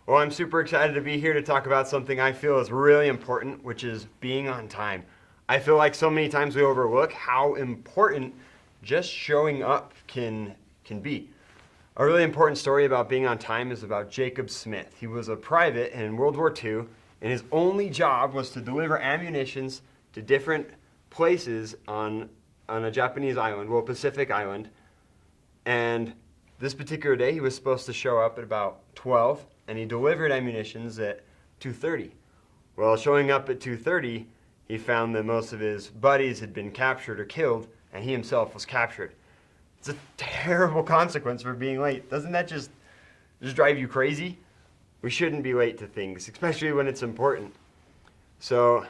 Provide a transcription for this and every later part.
Well, I'm super excited to be here to talk about something I feel is really important, which is being on time. I feel like so many times we overlook how important just showing up can be. A really important story about being on time is about Jacob Smith. He was a private in World War II, and his only job was to deliver ammunitions to different places on a Japanese island, well, Pacific island. And this particular day, he was supposed to show up at about 12, and he delivered ammunitions at 2:30. Well, showing up at 2:30, he found that most of his buddies had been captured or killed, and he himself was captured. It's a terrible consequence for being late. Doesn't that just drive you crazy? We shouldn't be late to things, especially when it's important. So,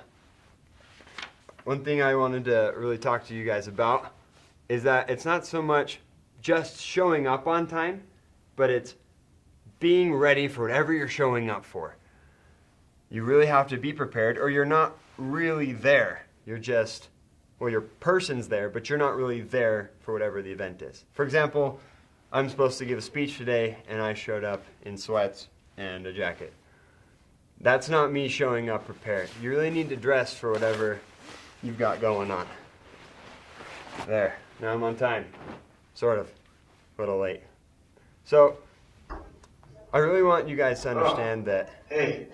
one thing I wanted to really talk to you guys about is that it's not so much just showing up on time, but it's being ready for whatever you're showing up for. You really have to be prepared, or you're not really there. You're just, well, your person's there, but you're not really there for whatever the event is. For example, I'm supposed to give a speech today, and I showed up in sweats and a jacket. That's not me showing up prepared. You really need to dress for whatever you've got going on. There, now I'm on time. Sort of, a little late. So, I really want you guys to understand that. Hey,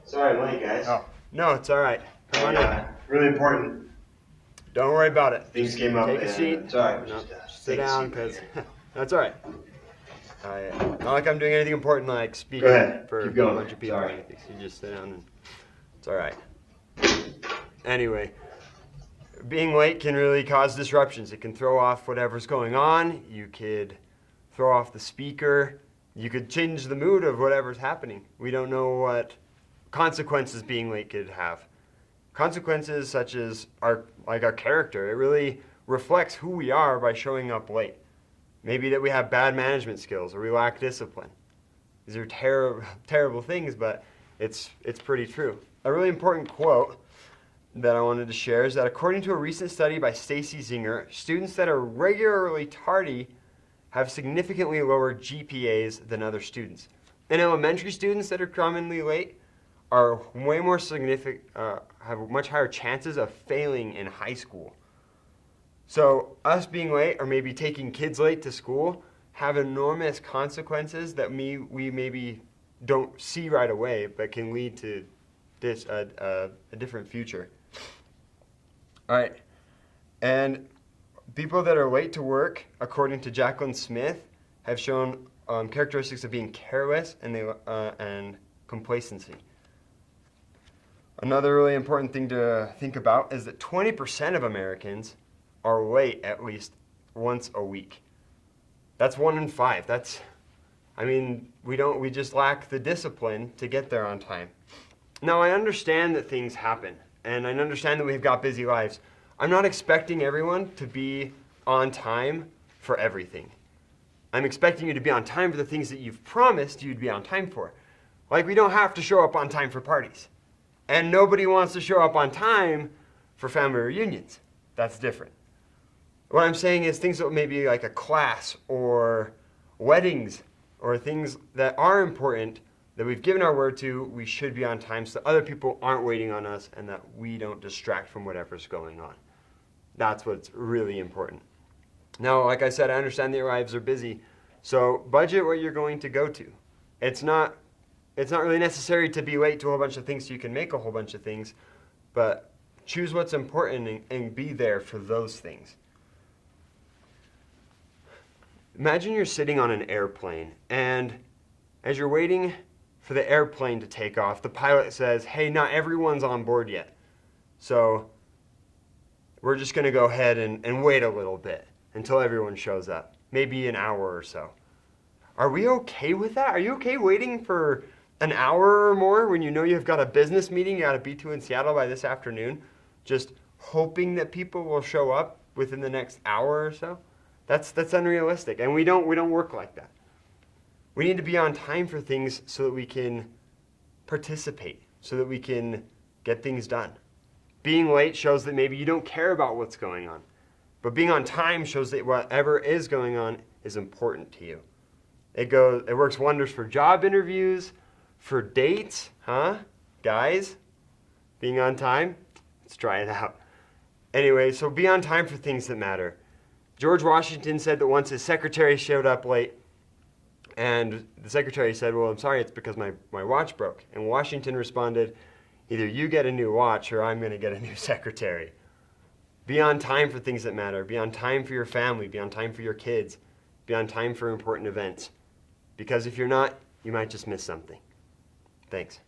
sorry I'm late, guys. Oh, no, it's all right. Come on in. Really important. Don't worry about it. Things came up. Take a seat. Sorry. No, sit down, because that's all right. Not like I'm doing anything important, like speaking for a bunch of people or anything. So you just sit down and it's all right. Anyway, being late can really cause disruptions. It can throw off whatever's going on. You could throw off the speaker. You could change the mood of whatever's happening. We don't know what consequences being late could have. Consequences such as our character. It really reflects who we are by showing up late. Maybe that we have bad management skills or we lack discipline. These are terrible things, but it's pretty true. A really important quote that I wanted to share is that according to a recent study by Stacy Zinger, students that are regularly tardy have significantly lower GPAs than other students. And elementary students that are commonly late are way more significant, have much higher chances of failing in high school. So us being late or maybe taking kids late to school have enormous consequences that we maybe don't see right away, but can lead to a different future. All right, and people that are late to work, according to Jacqueline Smith, have shown characteristics of being careless and complacency. Another really important thing to think about is that 20% of Americans are late at least once a week. That's 1 in 5. We just lack the discipline to get there on time. Now, I understand that things happen, and I understand that we've got busy lives. I'm not expecting everyone to be on time for everything. I'm expecting you to be on time for the things that you've promised you'd be on time for. Like, we don't have to show up on time for parties. And nobody wants to show up on time for family reunions. That's different. What I'm saying is things that maybe like a class or weddings or things that are important that we've given our word to, we should be on time so that other people aren't waiting on us and that we don't distract from whatever's going on. That's what's really important. Now, like I said, I understand that your lives are busy, so budget what you're going to go to. It's not really necessary to be late to a whole bunch of things so you can make a whole bunch of things, but choose what's important and be there for those things. Imagine you're sitting on an airplane, and as you're waiting for the airplane to take off, the pilot says, hey, not everyone's on board yet, so we're just going to go ahead and wait a little bit until everyone shows up, maybe an hour or so. Are we okay with that? Are you okay waiting for an hour or more when you know you've got a business meeting you got to be to in Seattle by this afternoon, just hoping that people will show up within the next hour or so? That's unrealistic, and we don't work like that. We need to be on time for things so that we can participate, so that we can get things done. Being late shows that maybe you don't care about what's going on, but being on time shows that whatever is going on is important to you. It works wonders for job interviews, For dates, huh? Guys, being on time? Let's try it out. Anyway, so be on time for things that matter. George Washington said that once his secretary showed up late, and the secretary said, well, I'm sorry, it's because my watch broke. And Washington responded, either you get a new watch or I'm going to get a new secretary. Be on time for things that matter. Be on time for your family. Be on time for your kids. Be on time for important events. Because if you're not, you might just miss something. Thanks.